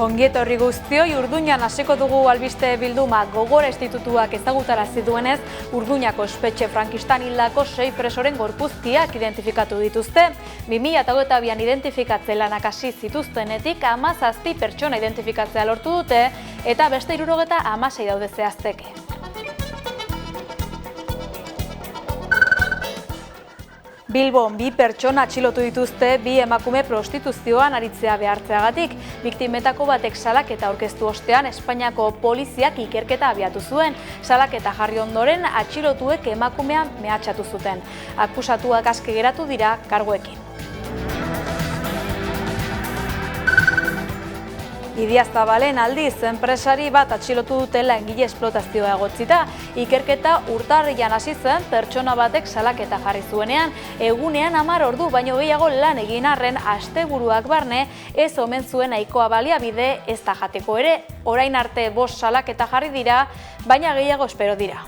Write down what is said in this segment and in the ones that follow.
Ongietorri guztioi, Urduñan hasiko dugu albiste bilduma. Gogora Institutuak ezagutarazi duenez, Urduñako espetxe frankistan hildako 6 presoren gorpuzkiak identifikatu dituzte. 2022an identifikatze lanak hasi zituztenetik 17 pertsona identifikatzea lortu dute eta beste 76 daude zehazteke. Bilbon 2 pertsona atxilotu dituzte 2 emakume prostituzioan aritzea behartzeagatik. Biktimetako batek salaketa aurkeztu ostean Espainiako poliziak ikerketa abiatu zuen. Salaketa jarri ondoren atxilotuek emakumea mehatxatu zuten. Akusatuak aske geratu dira karguekin. Idiazabalen aldiz, enpresari bat atxilotu dutela langile esplotazioa egotzita. Ikerketa urtarrian hasi zen pertsona batek salaketa jarri zuenean, egunean 10 ordu baino gehiago lan egin arren asteburuak barne ez omen zuen nahikoa baliabide ez da jateko ere. Orain arte 5 salaketa jarri dira, baina gehiago espero dira.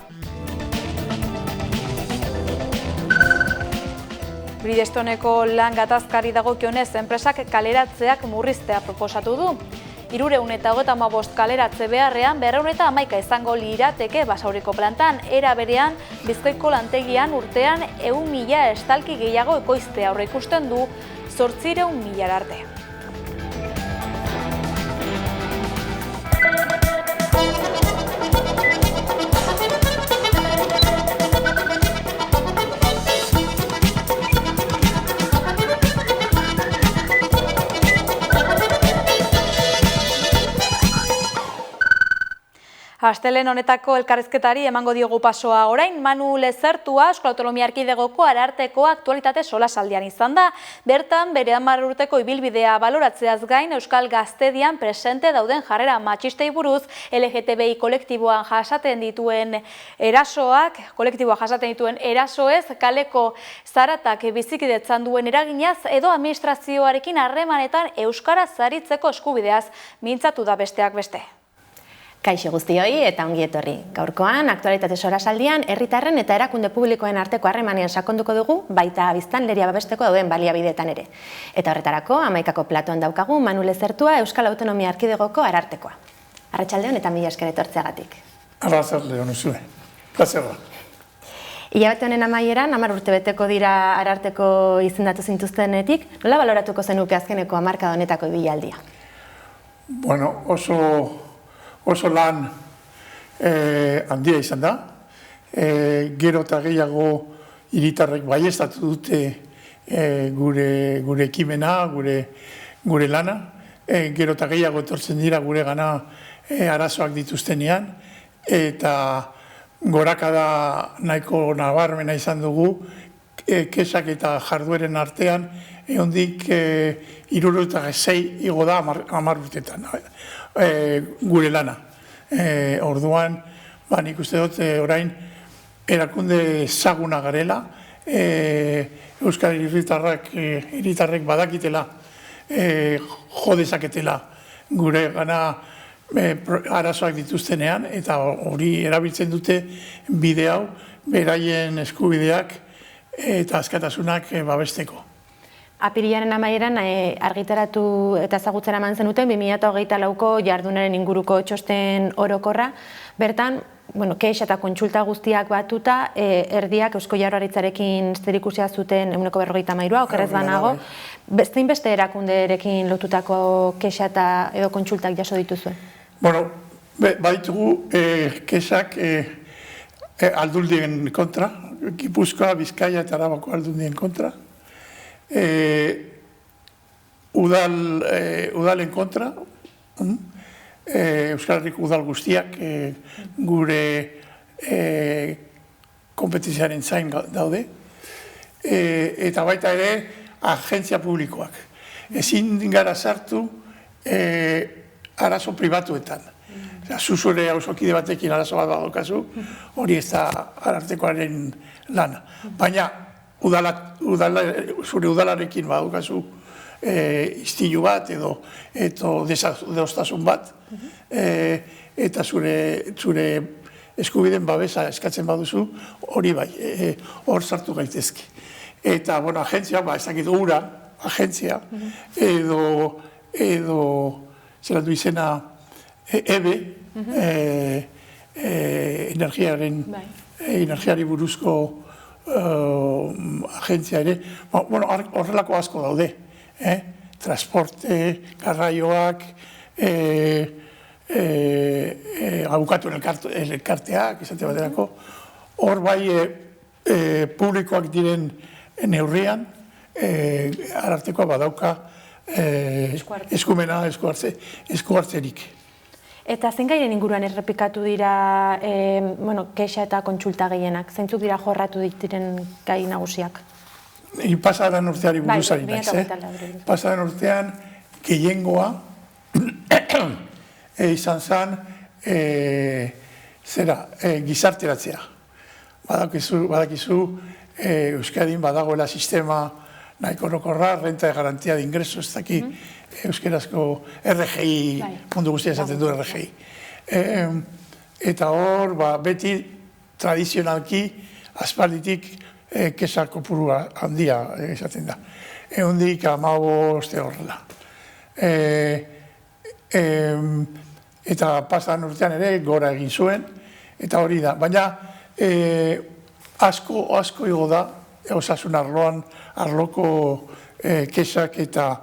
Bridgestoneko lan gatazkari dagokionez enpresak kaleratzeak murriztea proposatu du. 335 kaleratze beharrean 211 izango lirateke Basauriko plantan. Era berean, Bizkaiko lantegian urtean 100.000 estalki gehiago ekoiztea aurreikusten du 800.000 arte. Astelehen honetako elkarrizketari emango diogu pasoa orain. Manu Lezertua Euskal Autonomia Erkidegoko Ararteko aktualitate solasaldian izan da. Bertan, bere 10 urteko ibilbidea baloratzeaz gain Euskal Gaztedian presente dauden jarrera matxistei buruz, LGTBI kolektiboan jasaten dituen erasoez, kaleko zaratak bizikidetzan duen eraginaz edo administrazioarekin harremanetan euskaraz aritzeko eskubideaz mintzatu da besteak beste. Kaixo guztioi eta ongi etorri. Gaurkoan, aktualitate solasaldian, herritarren eta erakunde publikoen arteko harremanean sakonduko dugu, baita biztanleria babesteko dauden baliabideetan ere. Eta horretarako, 11ko platoan daukagu Manu Lezertua Euskal Autonomia Erkidegoko Arartekoa. Arratsaldeon eta mila esker etortzeagatik. Arratsaldeon zure. Plazerra. Hilabete honen amaieran, 10 urte beteko dira Ararteko izendatu zintuztenetik, nola baloratuko zenuke azkeneko hamarkada honetako ibilaldia? Bueno, oso lan handia izan da. Gero eta gehiago hiritarrek baieztatu dute gure ekimena, gure lana. Gero eta gehiago etortzen dira gure gana arazoak dituztenean. Eta gorakada nahiko nabarmena izan dugu, kesak eta jardueren artean, ehondik 76 igo da 10 urtetan. Gure lana. Orduan, nik uste dut orain erakunde ezaguna garela, Euskal hiritarrek badakitela jo dezaketela gure gana arazoak dituztenean, eta hori erabiltzen dute bide hau beraien eskubideak eta askatasunak babesteko. Apirilaren amaieran argitaratu eta ezagutzera eman zenuten 2024ko jardunaren inguruko txosten orokorra. Bertan, kexa eta kontsulta guztiak batuta, erdiak Eusko Jaurlaritzarekin zerikusia zuten 153, okerrez banago. Zein beste erakunderekin lotutako kexa eta edo kontsultak jaso dituzuen? Bueno, baditugu kexak aldundien kontra, Gipuzkoa, Bizkaia eta Arabako aldundien kontra. Udalen kontra, Euskal Herriko udal guztiak gure kompetiziaren zain daude, eta baita ere agentzia publikoak. Ezin gara sartu arazo pribatuetan. Zuzure hausokide batekin arazo bat badokazu, hori ez da Arartekoaren lana. Baina zure udalarekin badukazu istilu bat edo deostasun bat, eta zure eskubideen babesa eskatzen baduzu, hori bai, hor sartu gaitezke. Eta, agentzia, ez dakit ura, agentzia, edo zera du izena EBE, energiari buruzko agentzia ere, horrelako asko daude, transporte, garraioak, abukatuen elkarteak, izate baterako, hor bai publikoak diren neurrian, Arartekoa badauka eskumena eskuhartzerik. Eta zein gairen inguruan errepikatu dira kexa eta kontsulta gehienak? Zeintzuk dira jorratu diren gai nagusiak? Pasadan urteari buruzari naiz, Pasadan urtean gehiengoa izan zen gizarteratzea. Badakizu Euskadin badagoela sistema nahiko orokorra, renta de garantía de ingresos, ez daki euskerazko RGI, mundu guztia esaten du RGI. Eta hor, beti tradizionalki, aspalditik, kexa kopuru handia esaten da. Eundik 15 horrela. Eta pasan urtean ere gora egin zuen, eta hori da. Baina asko igo da, osasun arloko kexak eta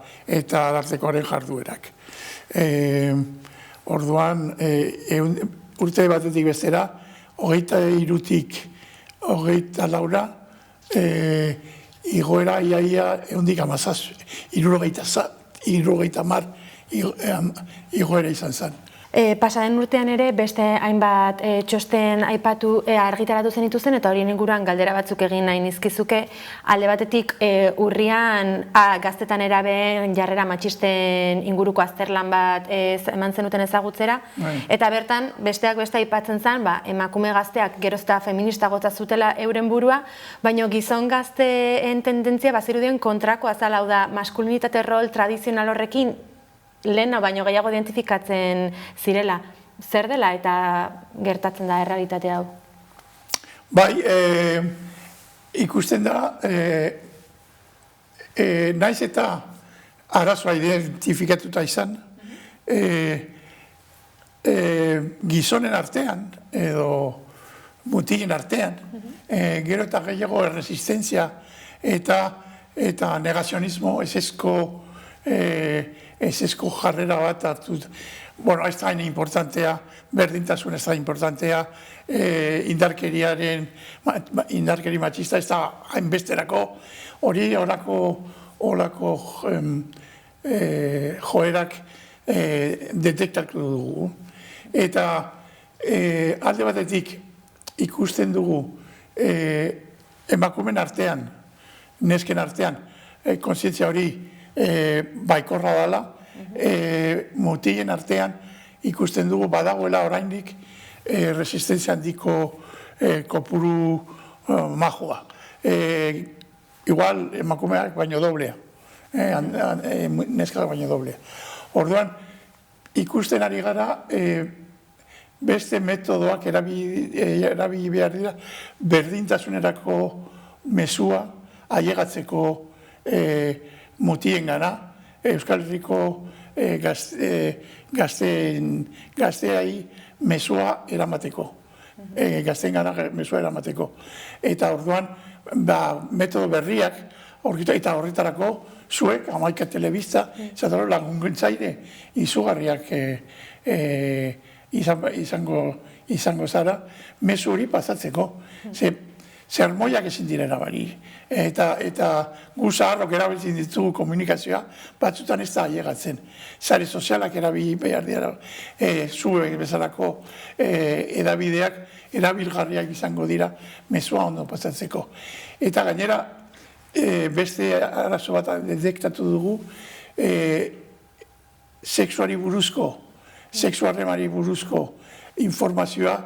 Arartekoaren jarduerak. Orduan, urte batetik bestera, 23-tik 24 igoera iaia eundik 70 igoera izan zen. Pasaden urtean ere beste hainbat txosten aipatu argitaratu zenituzen eta horien inguruan galdera batzuk egin nahi nizkizuke. Alde batetik urrian gaztetan erabeen jarrera matxisten inguruko azterlan bat eman zenuten ezagutzera. Eta bertan besteak beste aipatzen zen emakume gazteak gerozta feminista gotza zutela euren burua, baina gizon gazteen tendentzia bazirudien kontrako azala, hau da maskulinitate rol tradizional horrekin lehena baino gehiago identifikatzen zirela. Zer dela eta gertatzen da errealitate hau? Bai, ikusten da, naiz eta arazoa identifikatuta izan, gizonen artean edo mutilen artean, gero eta gehiago erresistentzia eta negazionismo ezezko jarrera bat hartu. Bueno, ez da hain importantea, berdintasun ez da importantea, indarkeri matxista ez da hainbesterako, hori horako joerak detektatu dugu. Eta alde batetik ikusten dugu emakumen artean, nesken artean, kontzientzia hori baikorra dela, mutilen artean ikusten dugu badagoela oraindik resistentzia handiko kopuru majoa. Igual emakumeak baino doblea, neskak baino doblea. Orduan, ikusten ari gara beste metodoak erabili behar dira berdintasunerako mezua ailegatzeko mutien gana, Euskal Herriko gazteai mezua eramateko. Gazteen gana mezua eramateko. Eta orduan, metodo berriak, eta horretarako, zuek, Hamaika Telebista, zatero lagungentzaile izugarriak izango zara, mezu hori pasatzeko. Zermoiak ezin direna bari. Eta guza harrok erabiltzen ditugu komunikazioa, batzutan ez da ailegatzen. Sare sozialak erabili behar dira, zuek bezalako edabideak erabilgarriak izango dira mezua ondo pasatzeko. Eta gainera, beste arazo bat detektatu dugu, sexuari buruzko, sexuarremari buruzko informazioa,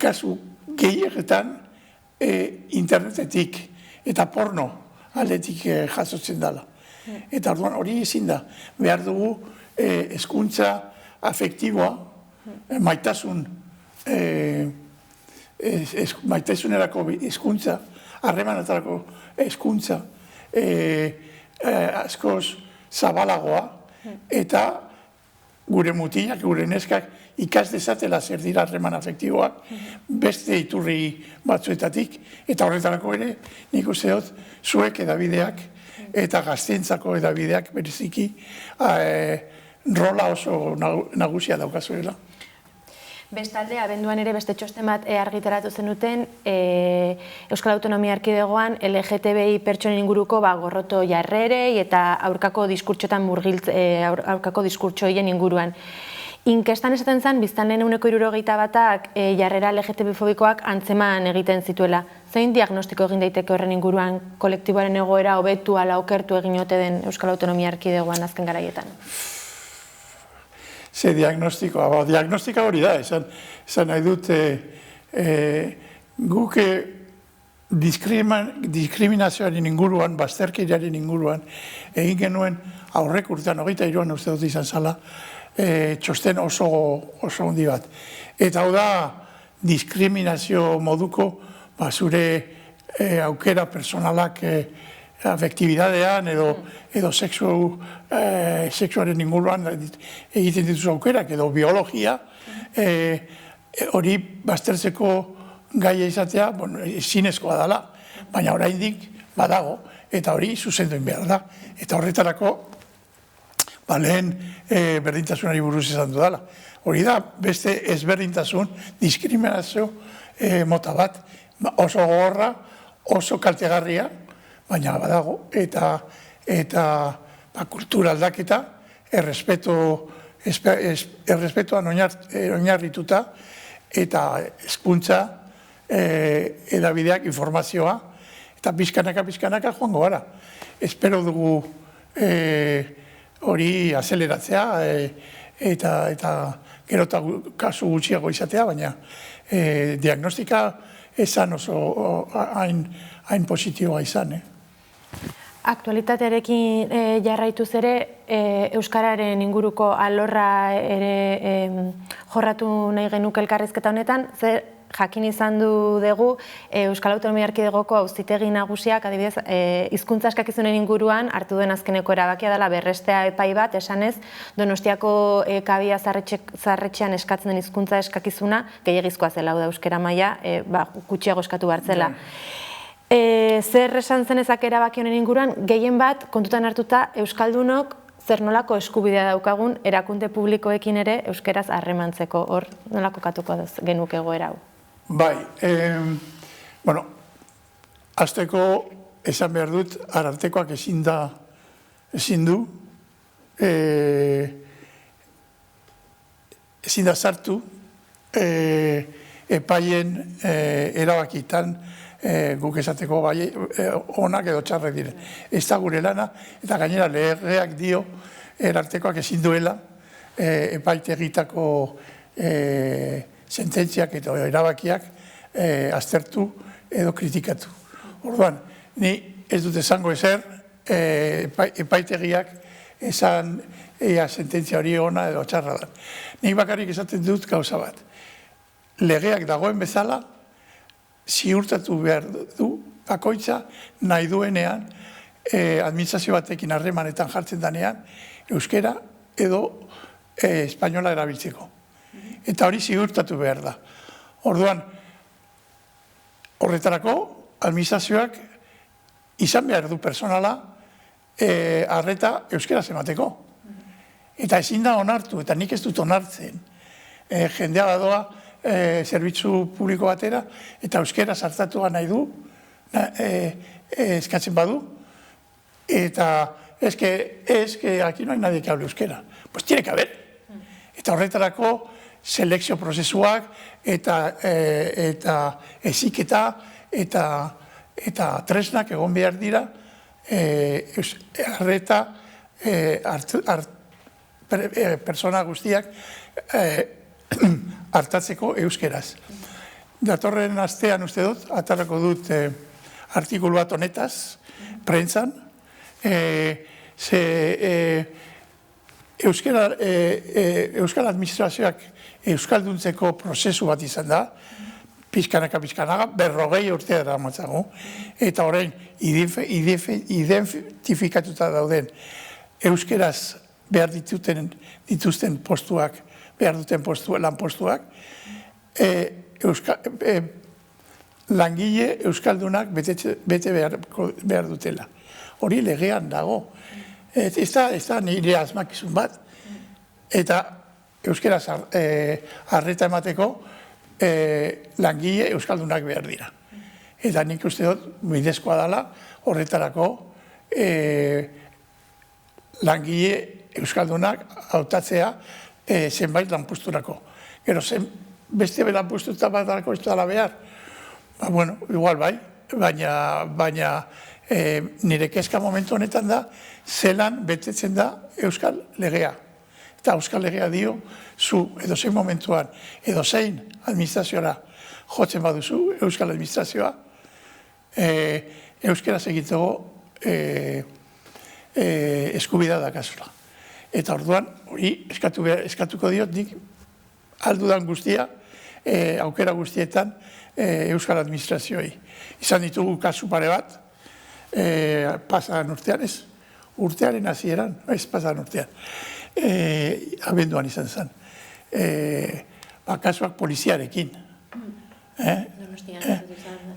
kasu gehienetan internetetik eta porno aldetik jasotzen dela. Eta orduan hori ezin da. Behar dugu hezkuntza afektiboa, maitasunerako hezkuntza, harremanetarako hezkuntza askoz zabalagoa eta gure mutilak, gure neskak ikas dezatela zer dira harreman afektiboak beste iturri batzuetatik, eta horretarako ere nik uste dut zuek edabideak eta gaztentzako edabideak bereziki rola oso nagusia daukazuela. Bestalde, abenduan ere beste txosten bat argitaratu zenuten Euskal Autonomia Erkidegoan LGTBI pertsonen inguruko gorroto jarrerei eta aurkako diskurtsoetan aurkako diskurtsoien inguruan. Inkestan esaten zen, biztanleen 71%ak jarrera LGTB-fobikoak antzeman egiten zituela. Zein diagnostiko egin daiteke horren inguruan kolektiboaren egoera hobetu ala okertu egin ote den Euskal Autonomia Erkidegoan azken garaietan? Ze diagnostikoa, diagnostika hori da, esan nahi dut guk diskriminazioaren inguruan, bazterkeriaren inguruan, egin genuen aurrek urtean 23an uste dut izan zala, txosten oso handi bat. Eta hau da, diskriminazio moduko, zure aukera personalak afektibidadean edo sexuaren inguruan egiten dituzu aukerak edo biologia, hori baztertzeko gaia izatea, zinezkoa dela, baina oraindik badago, eta hori zuzendu behar da. Eta horretarako, lehen berdintasunari buruz izan dudala. Hori da, beste ezberdintasun, diskriminazio mota bat, oso gogorra, oso kaltegarria, baina badago, eta kultura aldaketa, errespetuan oinarrituta, eta hezkuntza edabideak informazioa, eta pizkanaka joango gara. Espero dugu hori azeleratzea, eta gero eta kasu gutxiago izatea, baina diagnostika esan oso hain positiboa izan. Aktualitatearekin jarraituz ere, Euskararen inguruko alorra ere jorratu nahi genuke elkarrizketa honetan, zer jakin izan dugu Euskal Autonomia Erkidegoko auzitegi nagusiak, adibidez, hizkuntza eskakizunen inguruan hartu duen azkeneko erabakia dela berrestea epai bat, esanez, Donostiako kabia zaharretxean eskatzen den hizkuntza eskakizuna, gehiagizkoa zela, hau da euskera maila, gutxiago eskatu hartzela. Zer esan zenezak erabaki honen inguruan, gehien bat, kontutan hartuta, Euskaldunok zer nolako eskubidea daukagun erakunde publikoekin ere euskeraz harremantzeko, hor nolako katuko genuke egoera hau? Bai, hasteko esan behar dut, Arartekoak ezin du, ezin da sartu epaien erabakitan guk esateko onak edo txarrek diren. Ez da gure lana, eta gainera legeak dio Arartekoak ezin duela epaitegitako sententziak eta erabakiak aztertu edo kritikatu. Orduan, ni ez dut esango ezer epaitegiak esan sententzia hori ona edo txarra da. Nik bakarrik esaten dut gauza bat. Legeak dagoen bezala, ziurtatu behar du bakoitza nahi duenean administrazio batekin harremanetan jartzen danean euskera edo espainola erabiltzeko. Eta hori ziurtatu behar da. Orduan, horretarako administrazioak izan behar du personala arreta euskera emateko. Eta ezin da onartu, eta nik ez dut onartzen. Jendea badoa zerbitzu publiko batera, eta euskera sartatua nahi du, eskatzen badu, eta es que aquí no hay nadie que hable euskera. Pues tiene que haber. Eta horretarako selekzio prozesuak, eta heziketa, eta tresnak egon behar dira, arreta persona guztiak hartatzeko euskeraz. Datorren astean uste dut, atarako dut artikulu bat honetaz, prentzan, Euskal Administrazioak euskalduntzeko prozesu bat izan da, pizkanaka, 40 urte dara matzago, eta orain identifikatuta dauden euskeraz behar dituzten postuak, behar duten lanpostuak, langile euskaldunak bete behar dutela. Hori legean dago. Ez da nire asmakizun bat, eta euskeraz arreta emateko langile euskaldunak behar dira. Eta nik uste dut bidezkoa dela horretarako langile euskaldunak hautatzea zenbait lanposturako. Gero, beste lanpostuta bat dalako ez dela behar, bueno, igual bai, baina nire kezka momentu honetan da, zelan betetzen da euskal legea. Eta euskal legea dio, zu edozein momentuan, edozein administrazioa jotzen baduzu, euskal administrazioa, euskeraz egiteko eskubidea dakazula. Eta orduan, hori eskatuko diot, nik aldudan guztia, aukera guztietan, euskal administrazioei. Izan ditugu kasu pare bat, pasadan urtean ez, urtearen hasieran, ez pasadan urtean, abenduan izan zen. Kasuak poliziarekin.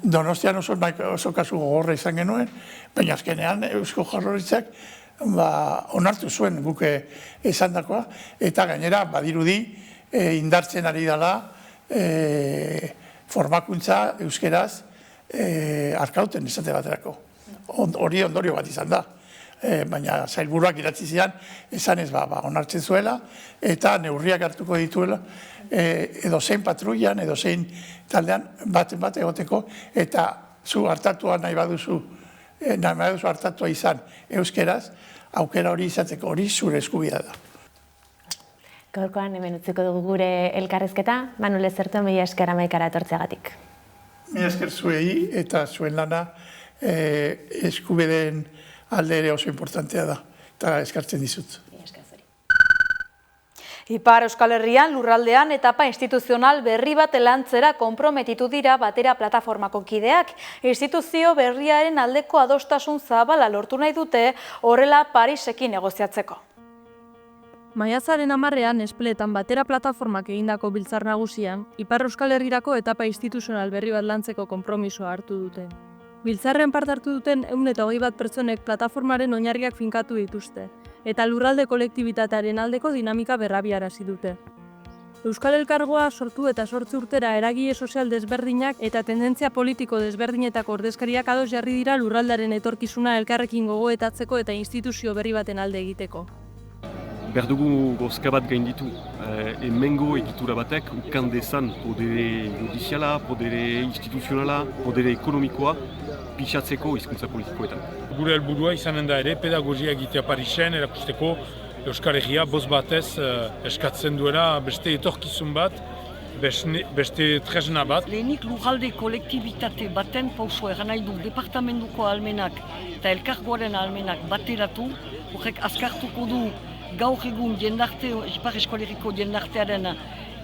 Donostian oso kasu gogorra izan genuen, baina azkenean Eusko Jaurlaritzak onartu zuen guk esandakoa, eta gainera badirudi indartzen ari dela formakuntza euskeraz arkauten esate baterako. Hori ondorio bat izan da. Baina sailburuak idatzi zian, esan ez onartzen zuela, eta neurriak hartuko dituela, edozein patrullan, edozein taldean baten bat egoteko, eta zu hartatua nahi baduzu hartatua izan euskeraz, aukera hori izateko, hori zure eskubidea da. Gaurkoan hemen utziko dugu gure elkarrezketa, Manu Lezerto, mila esker Hamaikara etortzeagatik. Mila esker zuei eta zuen lana eskubideen alde ere oso importantea da, eta eskartzen dizut. Ipar Euskal Herrian lurraldean etapa instituzional berri bat lantzera konprometitu dira Batera plataformako kideak. Instituzio berriaren aldeko adostasun zabala lortu nahi dute horrela Parisekin negoziatzeko. Maiatzaren 10ean Espeletan Batera plataformak egindako biltzar nagusian, Ipar Euskal Herrirako etapa instituzional berri bat lantzeko konpromisoa hartu dute. Biltzarren parte hartu duten 121 pertsonek plataformaren oinarriak finkatu dituzte, eta lurralde kolektibitatearen aldeko dinamika berrabiarazi dute. Euskal Elkargoa sortu eta 8 urtera eragile sozial desberdinak eta tendentzia politiko desberdinetako ordezkariak ados jarri dira lurraldearen etorkizuna elkarrekin gogoetatzeko eta instituzio berri baten alde egiteko. Berdugu gozka bat gainditu, hemengo egitura batek ukan dezan podere judiziala, podere instituzionala, podere ekonomikoa pixatzeko hizkuntza politikoetan. Gure helburua izanen da ere pedagogia egitea Parisen erakusteko Euskal Herria boz batez eskatzen duela beste etorkizun bat, beste tresna bat. Lehenik lurralde kolektibitate baten pausua eran nahi du departamentuko almenak eta elkargoaren almenak bateratu, horrek azkartuko du gaur egun Ipar Euskal Herriko jendartearen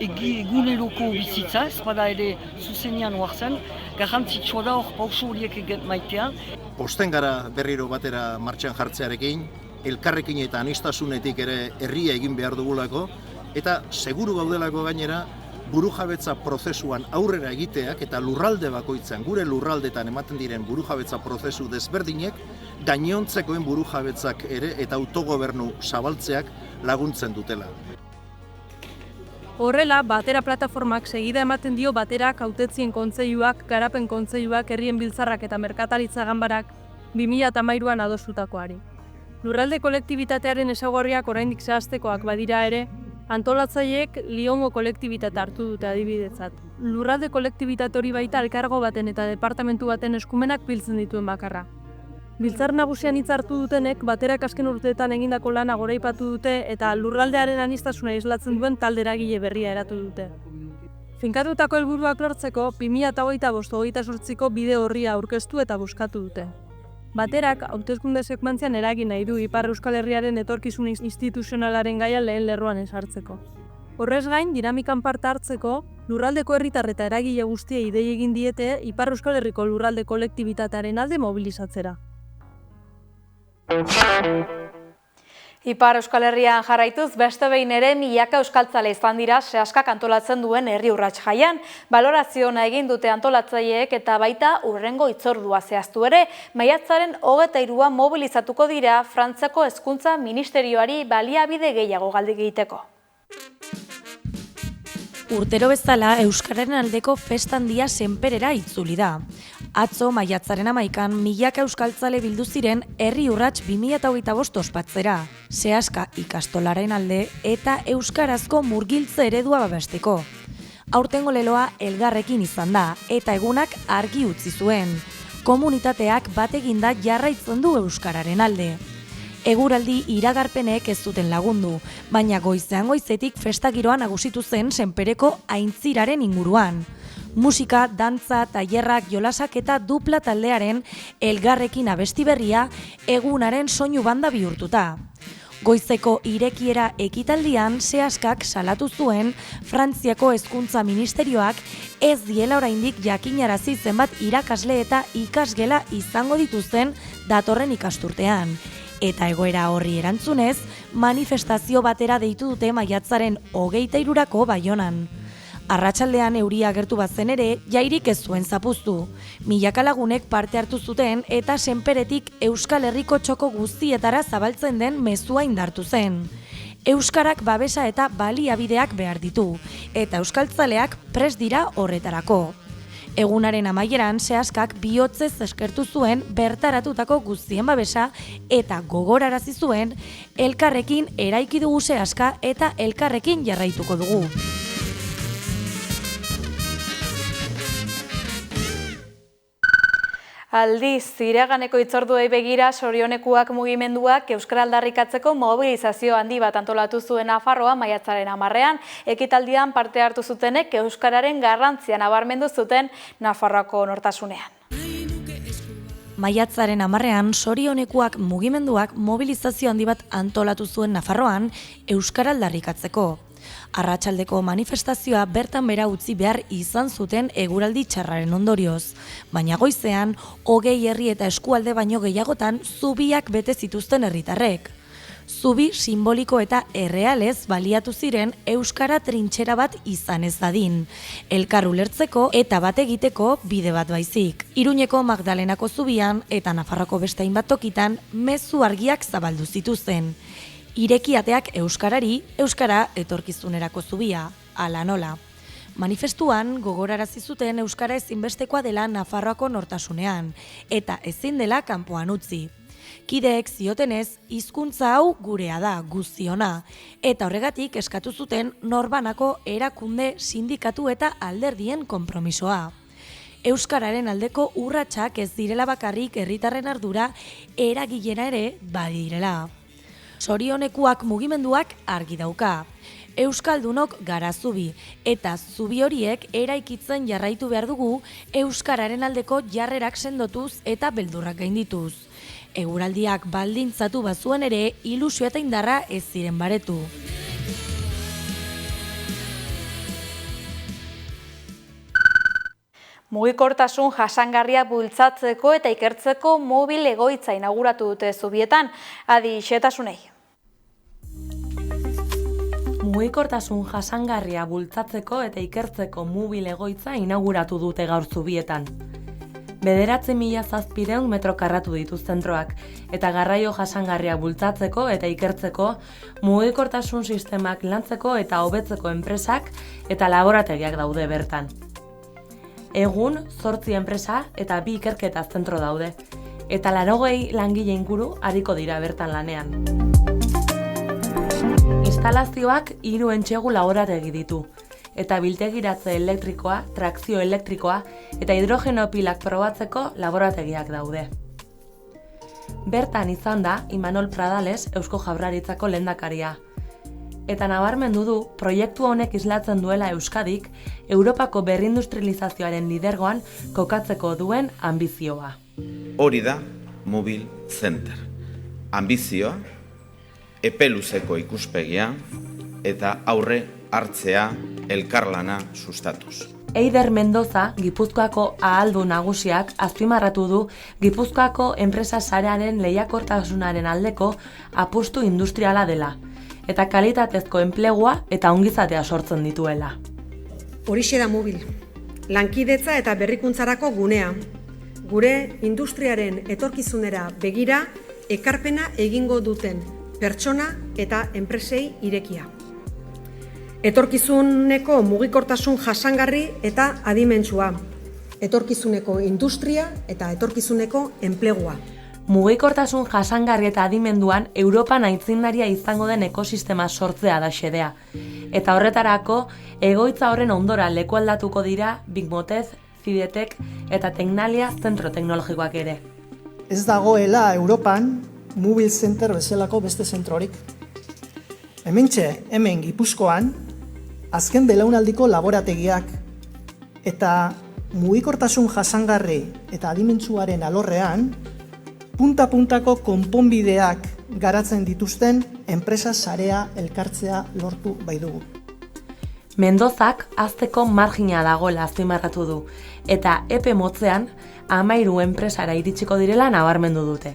eguneroko bizitza, ez bada ere zuzenean oartzen, garrantzitsua da hor pauso horiek egin maitea. Osten gara berriro batera martxan jartzearekin, elkarrekin eta anistasunetik ere herria egin behar dugulako, eta seguru gaudelako gainera burujabetza prozesuan aurrera egiteak eta lurralde bakoitzan, gure lurraldetan ematen diren burujabetza prozesu desberdinek, gainontzekoen burujabetzak ere eta autogobernu zabaltzeak laguntzen dutela. Horrela, Batera plataformak segida ematen dio Baterak, hautetzien kontseiluak, garapen kontseiluak, herrien biltzarrak eta merkataritza ganbarak 2013an adostutakoari. Lurralde kolektibitatearen ezaugarriak oraindik zehaztekoak badira ere, antolatzaileek Liongo kolektibitatea hartu dute adibidetzat. Lurralde kolektibitate hori baita elkargo baten eta departamentu baten eskumenak biltzen dituen bakarra. Biltzar nagusian hitz hartu dutenek Baterak azken urteetan egindako lana goraipatu dute eta lurraldearen aniztasuna islatzen duen talde eragile berria eratu dute. Finkatutako helburuak lortzeko 2025-28ko bide horria aurkeztu eta buskatu dute. Baterak hauteskunde sekuentzian eragin nahi du Ipar Euskal Herriaren etorkizun instituzionalaren gaia lehen lerroan esartzeko. Horrez gain, dinamikan parte hartzeko, lurraldeko herritar eta eragile guztiei dei egin diete Ipar Euskal Herriko lurralde kolektibitatearen alde mobilizatzera. Ipar Euskal Herrian jarraituz, beste behin ere milaka euskaltzale izan dira Seaskak antolatzen duen herri urrats jaian. Balorazio ona egin dute antolatzaileek eta baita hurrengo hitzordua zehaztu ere, maiatzaren 23 mobilizatuko dira Frantziako Hezkuntza Ministerioari baliabide gehiago galde egiteko. Urtero bezala euskararen aldeko festa handia senperera itzuli da. Atzo maiatzaren 11an milaka euskaltzale bildu ziren herri urrats 2025 ospatzera. Seaska ikastolaren alde eta euskarazko murgiltze eredua babesteko. Aurtengo leloa elgarrekin izan da eta egunak argi utzi zuen. Komunitateak bat eginda jarraitzen du euskararen alde. Eguraldi iragarpenek ez zuten lagundu, baina goizean goizetik festa giroa nagusitu zen senpereko aintziraren inguruan. Musika, dantza, tailerrak, jolasak eta dupla taldearen elgarrekin abesti berria egunaren soinu banda bihurtuta. Goizeko irekiera ekitaldian Seaskak salatu zuen Frantziako Hezkuntza Ministerioak ez diela oraindik jakinarazi zenbat irakasle eta ikasgela izango dituzten datorren ikasturtean. Eta egoera horri erantzunez, manifestazio batera deitu dute maiatzaren 23rako Baionan. Arratsaldean euria agertu bazen ere, jairik ez zuen zapuztu. Milaka lagunek parte hartu zuten eta senperetik Euskal Herriko txoko guztietara zabaltzen den mezua indartu zen. Euskarak babesa eta baliabideak behar ditu, eta euskaltzaleak prest dira horretarako. Egunaren amaieran Seaskak bihotzez eskertu zuen bertaratutako guztien babesa eta gogorarazi zuen elkarrekin eraiki dugu Seaska eta elkarrekin jarraituko dugu. Aldiz, iraganeko hitzorduei begira sorionekuak mugimenduak euskara aldarrikatzeko mobilizazio handi bat antolatu zuen Nafarroa maiatzaren 10ean, ekitaldian parte hartu zutenek euskararen garrantzia nabarmendu zuten Nafarroako nortasunean. Maiatzaren 10ean sorionekuak mugimenduak mobilizazio handi bat antolatu zuen Nafarroan euskara aldarrikatzeko. Arratsaldeko manifestazioa bertan bera utzi behar izan zuten eguraldi txarraren ondorioz, baina goizean 20 herri eta eskualde baino gehiagotan zubiak bete zituzten herritarrek. Zubi simboliko eta errealez baliatu ziren euskara trintxera bat izan ez dadin, elkar ulertzeko eta bat egiteko bide bat baizik. Iruñeko Magdalenako zubian eta Nafarroko beste hainbat tokitan mezu argiak zabaldu zituzten. Ireki ateak euskarari, euskara etorkizunerako zubia, ala nola. Manifestuan gogorarazi zuten euskara ezinbestekoa dela Nafarroako nortasunean, eta ezin dela kanpoan utzi. Kideek ziotenez, hizkuntza hau gurea da, guztiona, eta horregatik eskatu zuten norbanako erakunde, sindikatu eta alderdien konpromisoa. Euskararen aldeko urratsak ez direla bakarrik herritarren ardura eragilena ere badirela. Sorionekuak mugimenduak argi dauka. Euskaldunok gara zubi, eta zubi horiek eraikitzen jarraitu behar dugu euskararen aldeko jarrerak sendotuz eta beldurrak gaindituz. Eguraldiak baldintzatu bazuen ere ilusio eta indarra ez ziren baretu. Mugikortasun jasangarria bultzatzeko eta ikertzeko mobil egoitza inauguratu dute Zubietan, adi xetasunei. Mugikortasun jasangarria bultzatzeko eta ikertzeko mobil egoitza inauguratu dute gaur Zubietan. 9.700 metro karratu ditu zentroak, eta garraio jasangarria bultzatzeko eta ikertzeko mugikortasun sistemak lantzeko eta hobetzeko enpresak eta laborategiak daude bertan. Egun 8 enpresa eta 2 ikerketa zentro daude, eta 80 langile inguru ariko dira bertan lanean. Instalazioak 3 entsegu laborategi ditu, eta biltegiratze elektrikoa, trakzio elektrikoa eta hidrogeno pilak probatzeko laborategiak daude. Bertan izan da Imanol Pradales Eusko Jaurlaritzako lehendakaria. Eta nabarmendu du proiektu honek islatzen duela Euskadik Europako berrindustrializazioaren lidergoan kokatzeko duen ambizioa. Hori da Mobil Center. Ambizioa, epeluzeko ikuspegia eta aurre hartzea elkarlana sustatuz. Eider Mendoza, Gipuzkoako ahaldun nagusiak, azpimarratu du Gipuzkoako enpresa sarearen lehiakortasunaren aldeko apustu industriala dela, eta kalitatezko enplegua eta ongizatea sortzen dituela. Horixe da mobil, lankidetza eta berrikuntzarako gunea. Gure industriaren etorkizunera begira, ekarpena egingo duten pertsona eta enpresei irekia. Etorkizuneko mugikortasun jasangarri eta adimentsua. Etorkizuneko industria eta etorkizuneko enplegua. Mugikortasun jasangarri eta adimenduan Europan aitzindaria izango den ekosistema sortzea da xedea. Eta horretarako, egoitza horren ondora lekualdatuko dira Bigmotez, Fidetek eta Tecnalia zentro teknologikoak ere. Ez dagoela Europan Mobile Center bezalako beste zentrorik. Hemen Gipuzkoan, azken belaunaldiko laborategiak eta mugikortasun jasangarri eta adimentsuaren alorrean, punta-puntako konponbideak garatzen dituzten enpresa sarea elkartzea lortu baitugu. Mendozak hazteko margina dagoela azpimarratu du, eta epe motzean 13 enpresara iritsiko direla nabarmendu dute.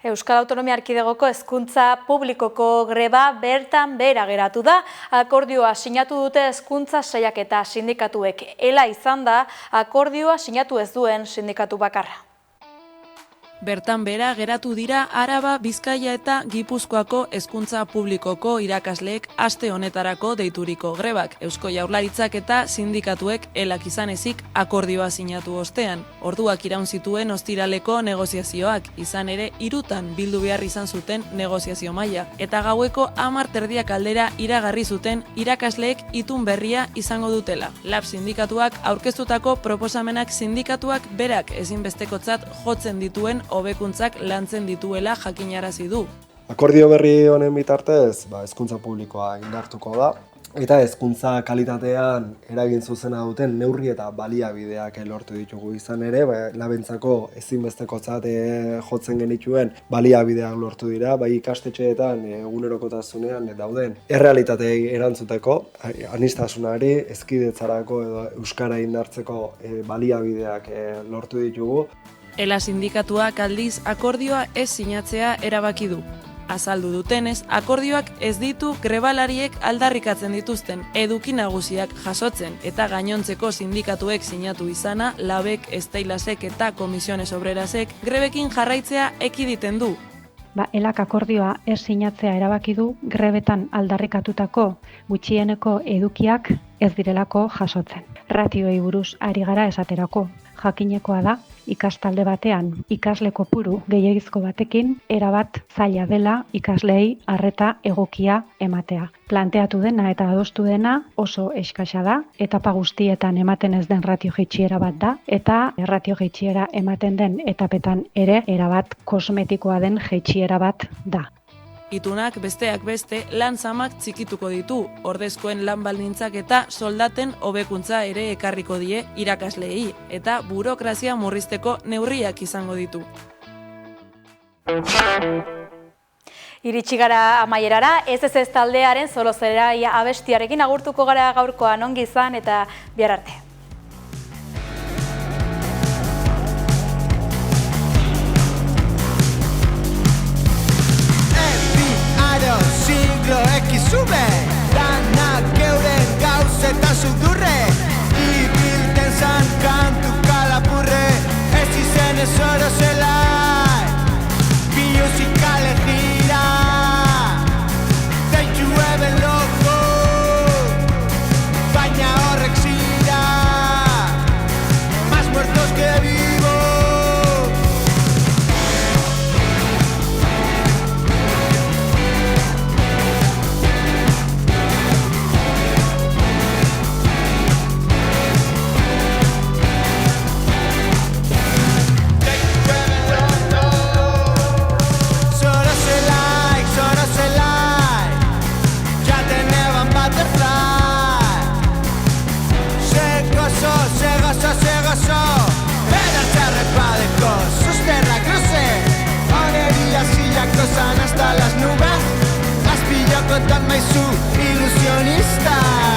Euskal Autonomia Erkidegoko hezkuntza publikoko greba bertan behera geratu da. Akordioa sinatu dute hezkuntza sailak eta sindikatuek. Ela izan da akordioa sinatu ez duen sindikatu bakarra. Bertan behera geratu dira Araba, Bizkaia eta Gipuzkoako hezkuntza publikoko irakasleek aste honetarako deituriko grebak. Eusko Jaurlaritzak eta sindikatuek elak izan ezik akordioa sinatu ostean. Orduak iraun zituen ostiraleko negoziazioak, izan ere 3 bildu behar izan zuten negoziazio maila. Eta gaueko 10:30 aldera iragarri zuten irakasleek itun berria izango dutela. Lab sindikatuak aurkeztutako proposamenak sindikatuak berak ezinbestekotzat jotzen dituen hobekuntzak lantzen dituela jakinarazi du. Akordio berri honen bitartez, hezkuntza publikoa indartuko da, eta hezkuntza kalitatean eragin zuzena duten neurri eta baliabideak lortu ditugu izan ere, labentzako ezinbestekotzat jotzen genituen baliabideak lortu dira, bai ikastetxeetan egunerokotasunean dauden errealitateei erantzuteko, aniztasunari, hezkidetzarako edo euskara indartzeko baliabideak lortu ditugu. Ela sindikatuak aldiz akordioa ez sinatzea erabaki du. Azaldu dutenez, akordioak ez ditu grebalariek aldarrikatzen dituzten eduki nagusiak jasotzen eta gainontzeko sindikatuek sinatu izana, Labek, Esteilasek eta Komisiones Obrerasek grebekin jarraitzea ekiditen du. Elak akordioa ez sinatzea erabaki du grebetan aldarrikatutako gutxieneko edukiak ez direlako jasotzen. Ratioei buruz ari gara esaterako. Jakinekoa da, ikastalde batean ikasle kopuru gehiegizko batekin erabat zaila dela ikasleei arreta egokia ematea. Planteatu dena eta adostu dena oso eskasa da, etapa guztietan ematen ez den ratio jaitsiera bat da, eta ratio jaitsiera ematen den etapetan ere erabat kosmetikoa den jaitsiera bat da. Itunak besteak beste lan zamak txikituko ditu, ordezkoen lan baldintzak eta soldaten hobekuntza ere ekarriko die irakasleei eta burokrazia murrizteko neurriak izango ditu. Iritsi gara amaierara, ez taldearen Zolozera abestiarekin agurtuko gara gaurkoan, ongi izan eta bihar arte. Siglo X sube, danak euren gauzetan sudurre, ibilten zan kantu kalapurre, ez izen ez oro zelai, biozikale gira, deitu eben loko, baina horrek zira, más muertos que vivos. Well, bat maizu ilusionista